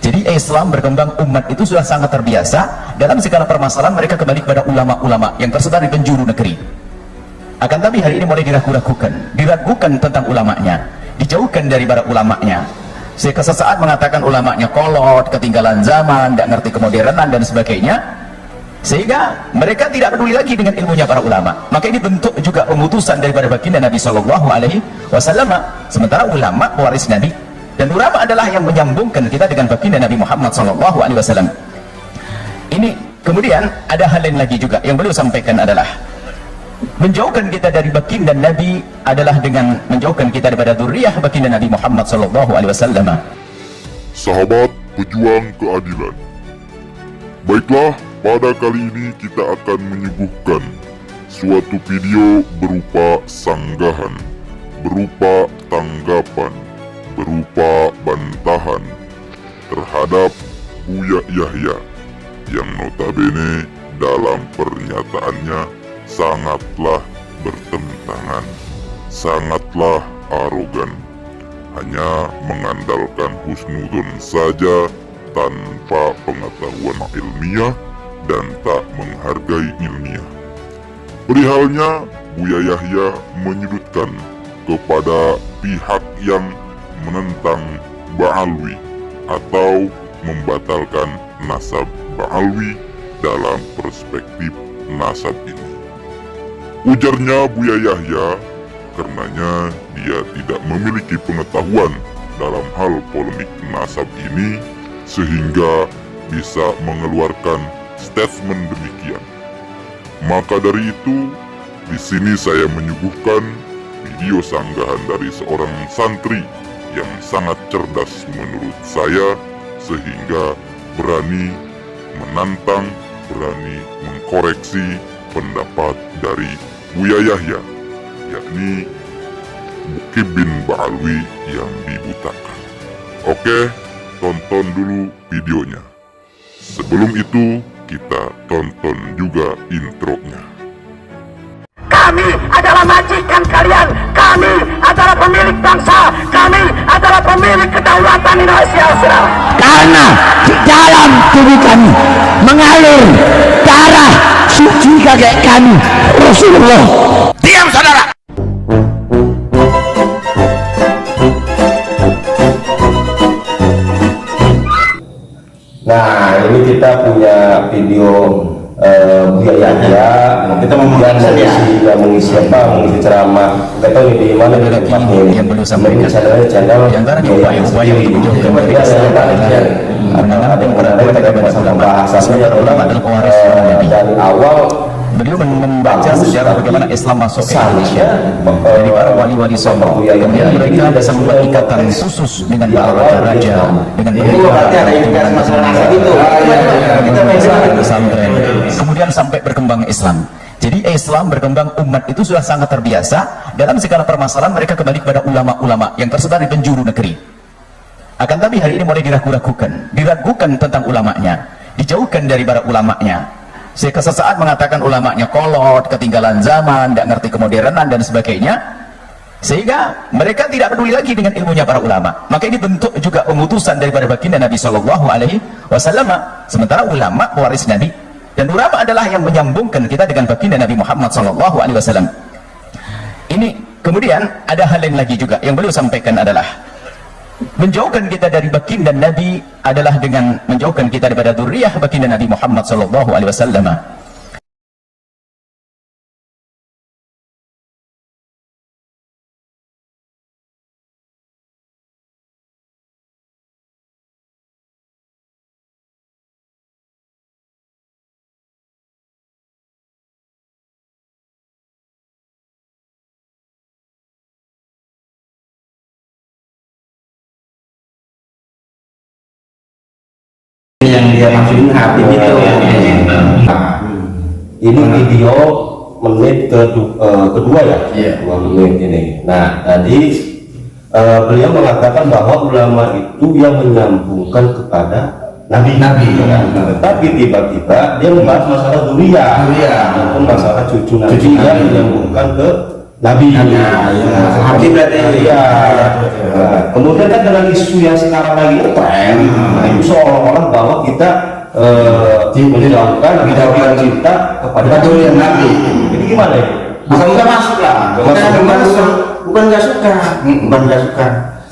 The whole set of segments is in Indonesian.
Jadi Islam berkembang, umat itu sudah sangat terbiasa dalam segala permasalahan mereka kembali kepada ulama-ulama yang tersebar di penjuru negeri. Akan tapi hari ini mulai diragukan tentang ulamanya, dijauhkan dari para ulamanya. Sehingga sesaat mengatakan ulamanya kolot, ketinggalan zaman, tidak ngerti kemodernan dan sebagainya. Sehingga mereka tidak peduli lagi dengan ilmunya para ulama. Maka ini bentuk juga pemutusan daripada baginda Nabi Shallallahu Alaihi Wasallam. Sementara ulama pewaris Nabi, dan ulama adalah yang menyambungkan kita dengan baginda Nabi Muhammad Sallallahu Alaihi Wasallam. Ini kemudian ada hal lain lagi juga yang beliau sampaikan adalah menjauhkan kita dari baginda Nabi adalah dengan menjauhkan kita daripada dzurriyyah baginda Nabi Muhammad Sallallahu Alaihi Wasallam. Sahabat pejuang keadilan, baiklah, pada kali ini kita akan menyuguhkan suatu video berupa sanggahan, berupa tanggapan, berupa bantahan terhadap Buya Yahya yang notabene dalam pernyataannya sangatlah bertentangan, sangatlah arogan, hanya mengandalkan husnudzon saja tanpa pengetahuan ilmiah dan tak menghargai ilmiah. Perihalnya, Buya Yahya menyudutkan kepada pihak yang menentang Ba'alwi atau membatalkan nasab Ba'alwi dalam perspektif nasab ini. Ujarnya Buya Yahya, karenanya dia tidak memiliki pengetahuan dalam hal polemik nasab ini sehingga bisa mengeluarkan statement demikian. Maka dari itu, di sini saya menyuguhkan video sanggahan dari seorang santri yang sangat cerdas menurut saya, sehingga berani menantang, berani mengkoreksi pendapat dari Buya Yahya, yakni Muqib bin Ba'alwi yang dibutakan. Oke, tonton dulu videonya. Sebelum itu, kita tonton juga intronya. Kami adalah majikan kalian, kami adalah pemilik bangsa, kami adalah pemilik kedaulatan Indonesia, saudara. Karena di dalam tubuh kami mengalir darah suci kakek kami, Rasulullah. Diam, saudara. Nah, ini kita punya video Buya Yahya. Kita mengisi ceramah. Kita tahu ini di mana di tempatnya ini. Yang beliau sampaikan channel di antaranya upaya-upaya untuk menjauhkan dari ada yang pada bahasannya ulama adalah pewaris Nabi. dari awal Beliau membaca sejarah bagaimana Islam masuk ke Indonesia dari para wali-wali songo. Kemudian mereka bisa membuat ikatan khusus dengan para raja-raja, dengan pesantren. Kemudian sampai berkembang Islam. Jadi Islam berkembang, umat itu sudah sangat terbiasa dalam segala permasalahan mereka kembali kepada ulama-ulama yang tersebar di penjuru negeri. Akan tapi hari ini mulai diragukan tentang ulamanya, dijauhkan dari para ulamanya. Sehingga sesaat mengatakan ulamanya kolot, ketinggalan zaman, tidak ngerti kemodernan dan sebagainya. Sehingga mereka tidak peduli lagi dengan ilmunya para ulama. Maka ini bentuk juga pemutusan daripada baginda Nabi Shallallahu Alaihi Wasallam. Sementara ulama pewaris Nabi, dan ulama adalah yang menyambungkan kita dengan baginda Nabi Muhammad Shallallahu Alaihi Wasallam. Ini kemudian ada hal lain lagi juga yang beliau sampaikan adalah menjauhkan kita dari baginda Nabi adalah dengan menjauhkan kita daripada dzurriyyah baginda Nabi Muhammad Sallallahu Alaihi Wasallam. Yang dia maksudin Habib itu ya. Ini video menit kedua ya, 2 menit ini. Nah, tadi beliau mengatakan bahwa ulama itu yang menyambungkan kepada nabi-nabi, ya. Tapi tiba-tiba dia membahas masalah dzurriyyah, maupun masalah cucu nabi yang menyambungkan ke Nabi. Habib berarti. Iya. Kemudian kan dengan isu yang sekarang lagi tren, itu seolah-olah bahwa kita menjauhkan kita kepada yang Nabi. Ini gimana ya? Bukan masuk lah. Bukan nggak suka.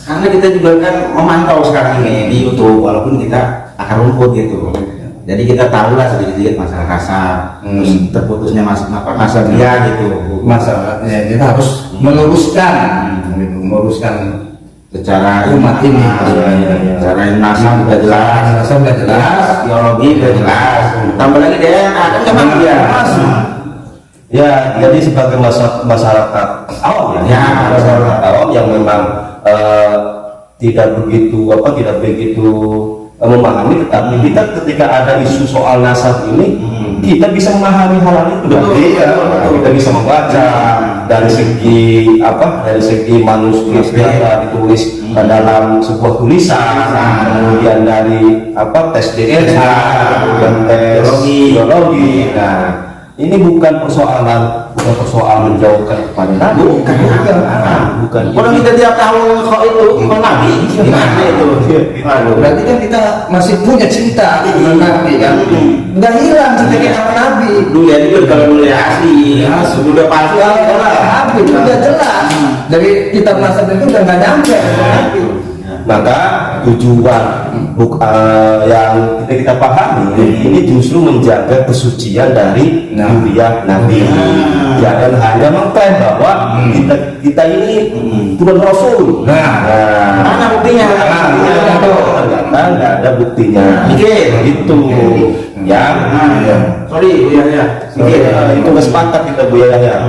Karena kita juga kan memantau sekarang ini di YouTube, walaupun kita akar rumput gitu. Jadi kita tahu lah sedikit-sedikit masalah kasar, terus terputusnya masalah dia gitu. Masalahnya kita harus meluruskan, gitu, meluruskan Secara umat ini. secara nasab sudah jelas, Sudah jelas. teologi sudah jelas. Tambah lagi DNA kan memang dia. Ya, jadi sebagai masyarakat awam masyarakat awam yang memang tidak begitu memahami, tetapi kita ketika ada isu soal nasab ini kita bisa memahami hal itu. Kita bisa membaca dari segi manuskrip yang ditulis dalam sebuah tulisan, kemudian dari tes DNA, kemudian tes biologi. Nah, ini bukan persoalan menjauhkan kepada Nabi. Bukan. Orang kita tiap tahun kok itu kok Nabi gimana itu? Berarti kan kita masih punya cinta dengan Nabi kan? Nggak hilang cinta kita sama Nabi. Dulu ya itu kalau dulu ya asli, sudah pasti Nabi itu udah jelas. Dari kitab nasab itu udah nggak nyampe. Maka tujuan yang kita pahami ini justru menjaga kesucian dari zuriat Nabi. Jangan hanya mengklaim bahwa kita ini turun Rasul. mana buktinya? Ternyata nggak ada buktinya. Itu ya. Sorry ya. Itu nggak sepakat kita Bu ya.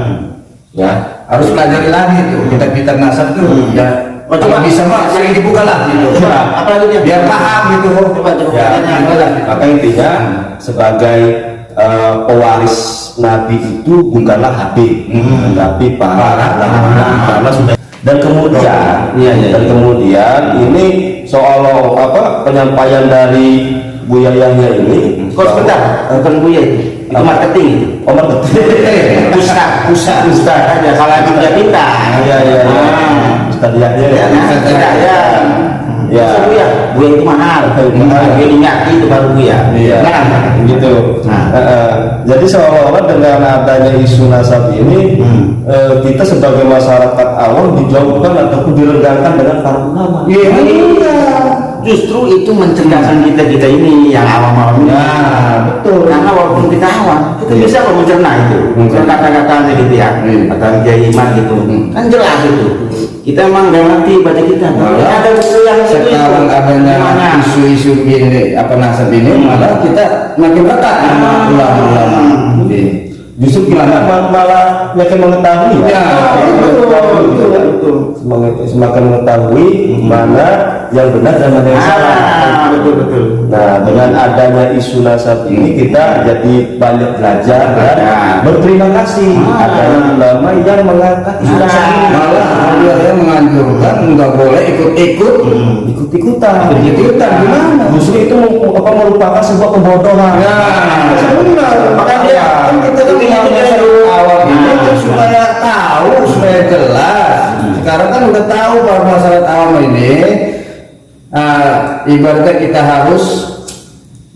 Harus pelajari lagi tuh kitab-kitab nasab tuh. Ya. Kalau bisa mah sering dibuka lah gitu. Apalagi dia Biar paham gitu. coba Maka intinya sebagai pewaris Nabi itu bukanlah Habib, tapi para ulama, karena sudah. Dan kemudian ini soal penyampaian dari Bu Yayahnya ini. Kok sebentar, bukan Buya itu marketing itu. Marketing. Ustaz aja kalau kerja kita. Iya. Ustaz Yahya ya. Ya. Buya itu mahal. Dia dinyaki itu baru Buya. Iya. Gitu. Jadi seolah-olah dengan adanya isu nasab ini, kita sebagai masyarakat awam dijauhkan ataupun direndahkan dengan para ulama. Justru itu mencerdaskan kita ini yang awam-awam ini. Betul. Karena walaupun kita awam, kita bisa kok mencerna itu. Kata-katanya gitu ya. Kata Kiai Iman gitu. Kan jelas itu. Kita emang nggak ngerti baca kita. Ada buku yang Sekarang adanya isu-isu ini nasab ini malah kita makin dekat dengan ulama-ulama. Justru kita malah makin mengetahui semakin mengetahui mana yang benar dan mana yang salah. Betul. Nah, dengan adanya isu nasab ini kita jadi banyak belajar dan berterima kasih adanya ulama yang mengangkat isu nasab ini. Malah dia yang menganjurkan nggak boleh ikut-ikutan gimana? Justru itu merupakan sebuah kebodohan. Makanya kan kita awal ini supaya tahu, supaya jelas. Sekarang kan udah tahu bahwa masyarakat awam ini ibaratnya kita harus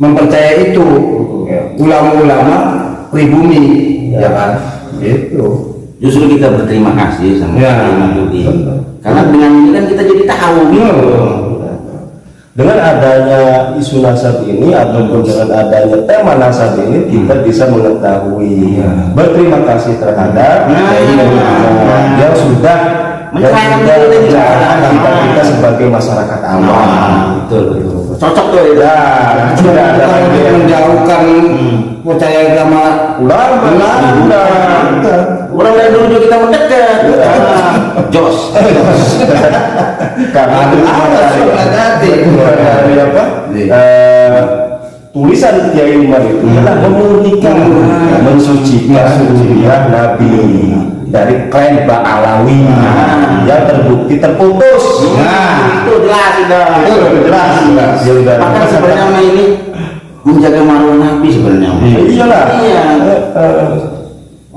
mempercayai itu ulama-ulama pribumi, ya kan? Gitu. Justru kita berterima kasih sama Imam Budi. Karena dengan ini kan kita jadi tahu gitu. Dengan adanya isu nasab ini ataupun dengan adanya tema nasab ini kita bisa mengetahui. Berterima kasih terhadap yang sudah kita sebagai masyarakat awam. Betul. Cocok tuh ya. Tidak ada lagi menjauhkan percaya sama ulama. Orang dari dulu juga kita mendekat. Jos. Karena dari tulisan Kiai Umar itu adalah memurnikan, mensucikan zuriat Nabi dari klaim Ba'alawi yang terbukti terputus. Itu jelas sudah. Maka sebenarnya ini menjaga marwah Nabi sebenarnya. Iyalah. Iya.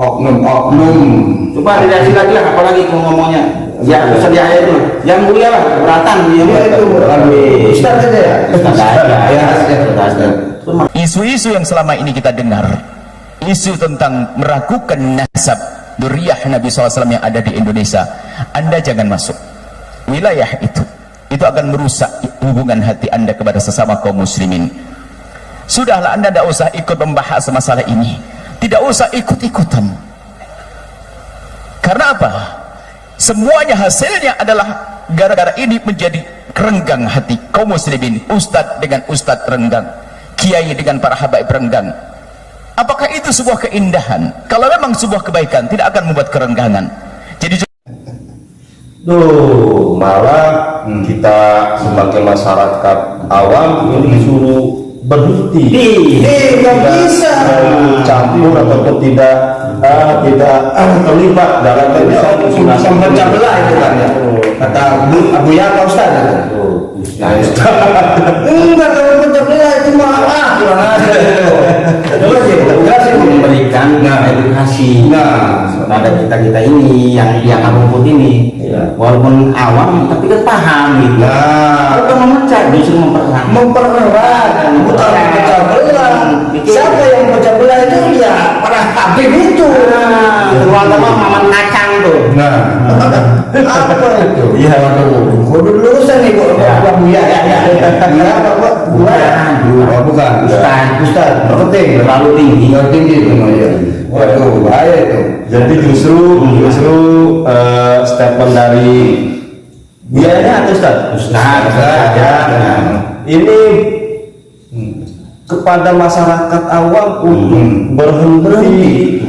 oknum. Coba dilihat lagi lah, apalagi kalau ngomongnya. Ya, sedia itu yang mulia lah, keberatan dia itu. Ustaz aja ya. Ustaz aja. Isu-isu yang selama ini kita dengar, isu tentang meragukan nasab dzurriyyah Nabi SAW yang ada di Indonesia, Anda jangan masuk wilayah itu akan merusak hubungan hati Anda kepada sesama kaum muslimin. Sudahlah, Anda tidak usah ikut membahas masalah ini, tidak usah ikut-ikutan. Karena apa? Semuanya hasilnya adalah gara-gara ini menjadi renggang hati kaum muslimin. Ustadz dengan ustadz renggang, kiai dengan para habaib renggang. Apakah itu sebuah keindahan? Kalau memang sebuah kebaikan, tidak akan membuat kerenggangan. Jadi malah kita sebagai masyarakat awam ini disuruh berhenti, nggak bisa campur ataupun tidak terlibat dalam bisa memecah belah itu kan ya, kata Abu Yaka Ustaz. Enggak, kalau memecah belah itu malah kurang aja. Tugas memberikan edukasi kepada kita ini yang rumput ini, walaupun awam tapi kan paham gitu. Bukan memecah, justru mempererat, bukan memecah belah. Siapa yang memecah belah itu ya para habib itu, terutama maman kacang tuh. apa itu? Iya, kudu lulusan nih Bu. Buya ya. Bukan. Ustaz, marketing Terlalu tinggi. Waduh, bahaya itu. Jadi justru statement dari biayanya atau Ustaz saja ini kepada masyarakat awam untuk berhenti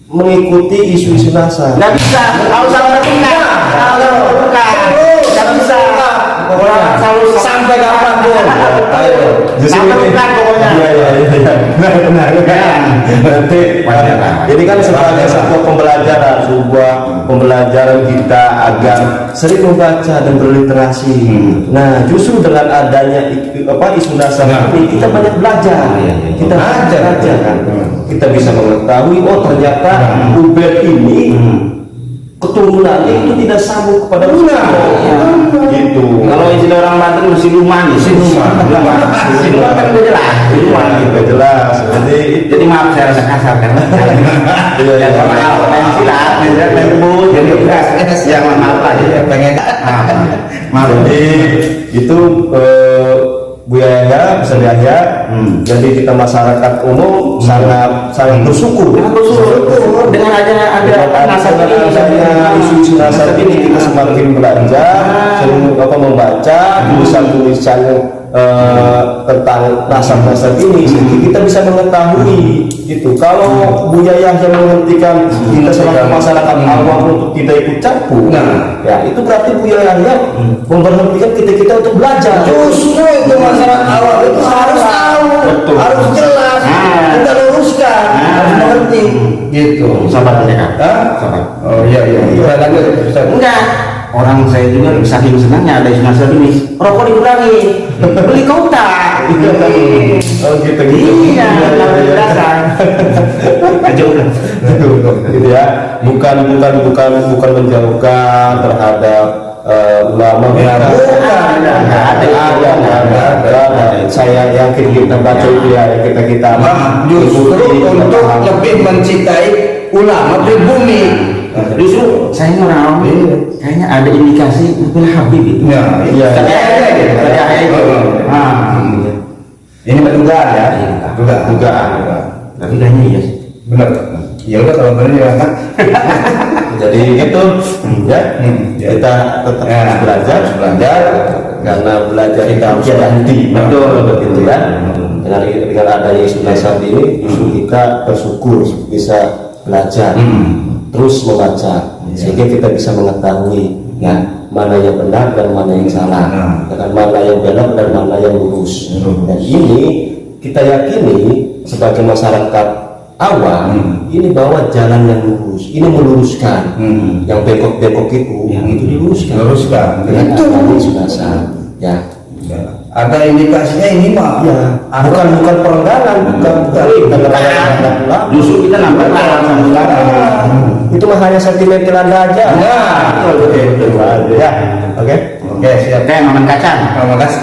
mengikuti isu-isu nasab. Nggak bisa, kalau salah bukan, nggak bisa. Orang selalu Sampai kapan pun. Ayo, justru ini. bukan pokoknya. Iya. Benar. Nanti ini kan sebagai satu sebuah pembelajaran kita agar sering membaca dan berliterasi. Nah, justru dengan adanya isu nasab ini kita banyak belajar. Kita belajar kan. Kita bisa mengetahui ternyata Ubaid ini keturunannya itu tidak sambung kepada gitu. Kalau istilah orang Banten mesti luman kan udah jelas. Udah jelas. Jadi maaf saya rasa kasar karena yang maaf lah ya pengen maaf. Jadi itu Bu Yahya bisa dilihat. Jadi kita masyarakat umum sangat bersyukur dengan ada nasab ini, isu-isu nasab ini kita semakin belajar, sering membaca tulisan-tulisan tentang nasab-nasab ini, sehingga kita bisa mengetahui gitu. Kalau Bu Yahya yang menghentikan kita sebagai masyarakat awam untuk tidak ikut campur, ya itu berarti Bu Yahya memberhentikan kita untuk belajar. Justru itu masyarakat awam itu harus tahu, harus jelas, kita luruskan, harus mengerti, gitu. Sabar aja kan? Sabar. Oh iya. Enggak. Orang saya juga saking senangnya ada isu nasab ini, rokok dikurangi, beli kota. Oh gitu. Iya, dasar. Kejauhan. Gitu ya. Bukan menjauhkan terhadap ulama. Ada. Saya yakin kita baca itu ya, kita Justru untuk lebih mencintai ulama pribumi. Justru saya orang kayaknya ada indikasi mungkin Habib itu. Iya. Ini mendugaan ya, dugaan. Tapi kayaknya iya sih. benar. Ya udah kalau benar ya kan. Jadi itu ya kita tetap belajar karena belajar kita harus berhenti. Betul begitu ya. Dengan adanya isu nasab ini justru kita bersyukur bisa belajar terus membaca sehingga kita bisa mengetahui ya mana yang benar dan mana yang salah, dan mana yang benar dan mana yang lurus. Dan ini kita yakini sebagai masyarakat awam ini bahwa jalan yang lurus ini meluruskan, yang bengkok-bengkok itu yang itu diluruskan dengan adanya isu nasab ya. ada indikasinya ini mah Iya. bukan perengganan, bukan Justru kita nampak larang sama sekarang. itu mah hanya sentimeteran aja. Nah, betul. Ya, oke, siap. Oke, makan kacang. Terima kasih.